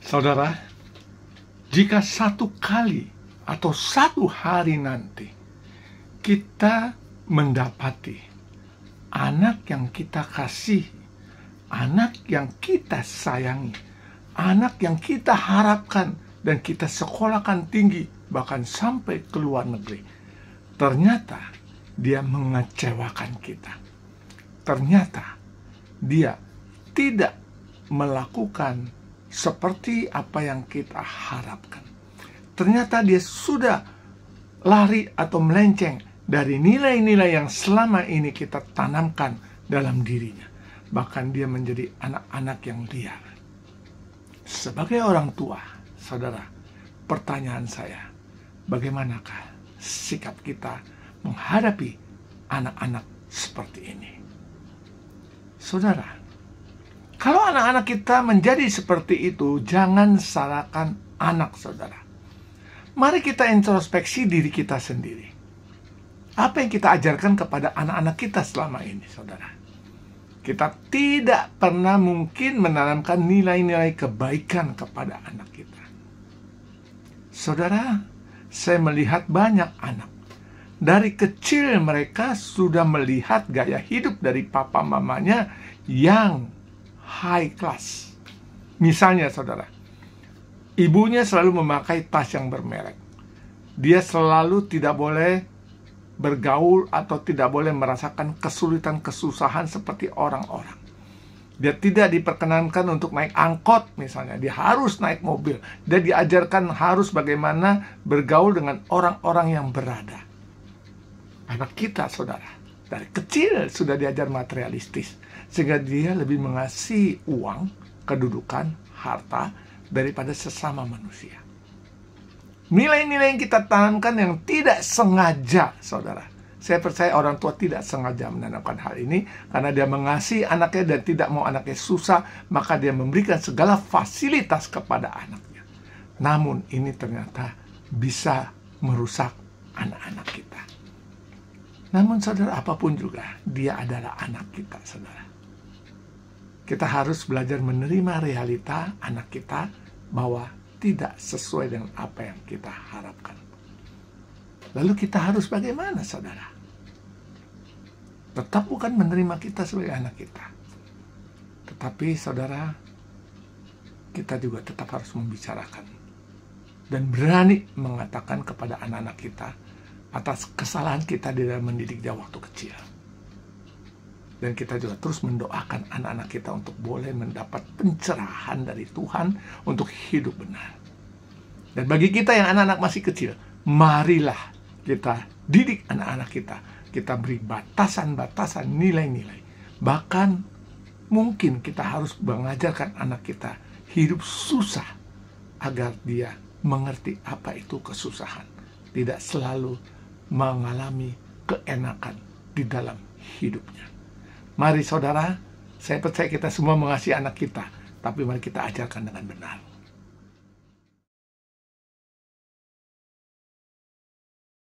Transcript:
Saudara, jika satu kali atau satu hari nanti kita mendapati anak yang kita kasihi, anak yang kita sayangi, anak yang kita harapkan dan kita sekolahkan tinggi, bahkan sampai ke luar negeri, ternyata dia mengecewakan kita. Ternyata dia tidak melakukan seperti apa yang kita harapkan. Ternyata dia sudah lari atau melenceng dari nilai-nilai yang selama ini kita tanamkan dalam dirinya. Bahkan dia menjadi anak-anak yang liar. Sebagai orang tua, saudara, pertanyaan saya, bagaimanakah sikap kita menghadapi anak-anak seperti ini? Saudara, kalau anak-anak kita menjadi seperti itu, jangan salahkan anak saudara. Mari kita introspeksi diri kita sendiri. Apa yang kita ajarkan kepada anak-anak kita selama ini, saudara? Kita tidak pernah mungkin menanamkan nilai-nilai kebaikan kepada anak kita. Saudara, saya melihat banyak anak. Dari kecil mereka sudah melihat gaya hidup dari papa mamanya yang high class. Misalnya saudara, ibunya selalu memakai tas yang bermerek. Dia selalu tidak boleh bergaul atau tidak boleh merasakan kesulitan kesusahan seperti orang-orang. Dia tidak diperkenankan untuk naik angkot misalnya. Dia harus naik mobil. Dia diajarkan harus bagaimana bergaul dengan orang-orang yang berada. Anak kita saudara, dari kecil sudah diajar materialistis, sehingga dia lebih mengasihi uang, kedudukan, harta daripada sesama manusia. Nilai-nilai yang kita tanamkan yang tidak sengaja, saudara. Saya percaya orang tua tidak sengaja menanamkan hal ini, karena dia mengasihi anaknya dan tidak mau anaknya susah, maka dia memberikan segala fasilitas kepada anaknya. Namun ini ternyata bisa merusak anak-anak kita. Namun saudara, apapun juga, dia adalah anak kita, saudara. Kita harus belajar menerima realita anak kita bahwa tidak sesuai dengan apa yang kita harapkan. Lalu kita harus bagaimana, saudara? Tetap bukan menerima kita sebagai anak kita. Tetapi, saudara, kita juga tetap harus membicarakan dan berani mengatakan kepada anak-anak kita atas kesalahan kita di dalam mendidik dia waktu kecil. Dan kita juga terus mendoakan anak-anak kita untuk boleh mendapat pencerahan dari Tuhan untuk hidup benar. Dan bagi kita yang anak-anak masih kecil, marilah kita didik anak-anak kita. Kita beri batasan-batasan nilai-nilai. Bahkan mungkin kita harus mengajarkan anak kita hidup susah agar dia mengerti apa itu kesusahan. Tidak selalu mengalami keenakan di dalam hidupnya. Mari saudara, saya percaya kita semua mengasihi anak kita, tapi mari kita ajarkan dengan benar.